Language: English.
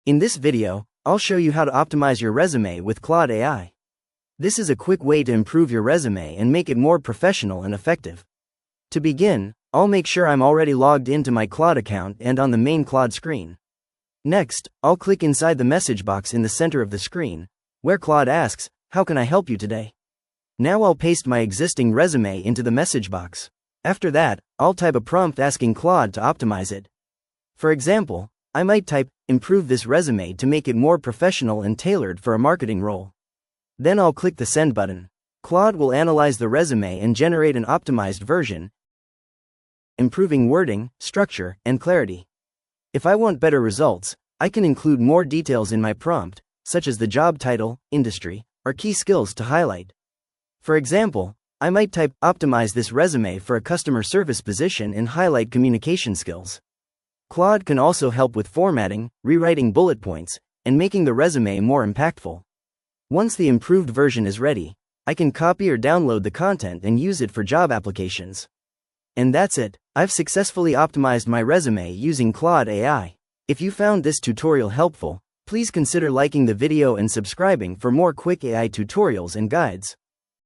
In this video, I'll show you how to optimize your resume with Claude AI. This is a quick way to improve your resume and make it more professional and effective. To begin, I'll make sure I'm already logged into my Claude account and on the main Claude screen. Next, I'll click inside the message box in the center of the screen, where Claude asks, "How can I help you today?" Now I'll paste my existing resume into the message box. After that, I'll type a prompt asking Claude to optimize it. For example, I might type, "Improve this resume to make it more professional and tailored for a marketing role." Then I'll click the send button. Claude will analyze the resume and generate an optimized version, improving wording, structure, and clarity. If I want better results, I can include more details in my prompt, such as the job title, industry, or key skills to highlight. For example, I might type, "Optimize this resume for a customer service position and highlight communication skills." Claude can also help with formatting, rewriting bullet points, and making the resume more impactful. Once the improved version is ready, I can copy or download the content and use it for job applications. And that's it. I've successfully optimized my resume using Claude AI. If you found this tutorial helpful, please consider liking the video and subscribing for more quick AI tutorials and guides.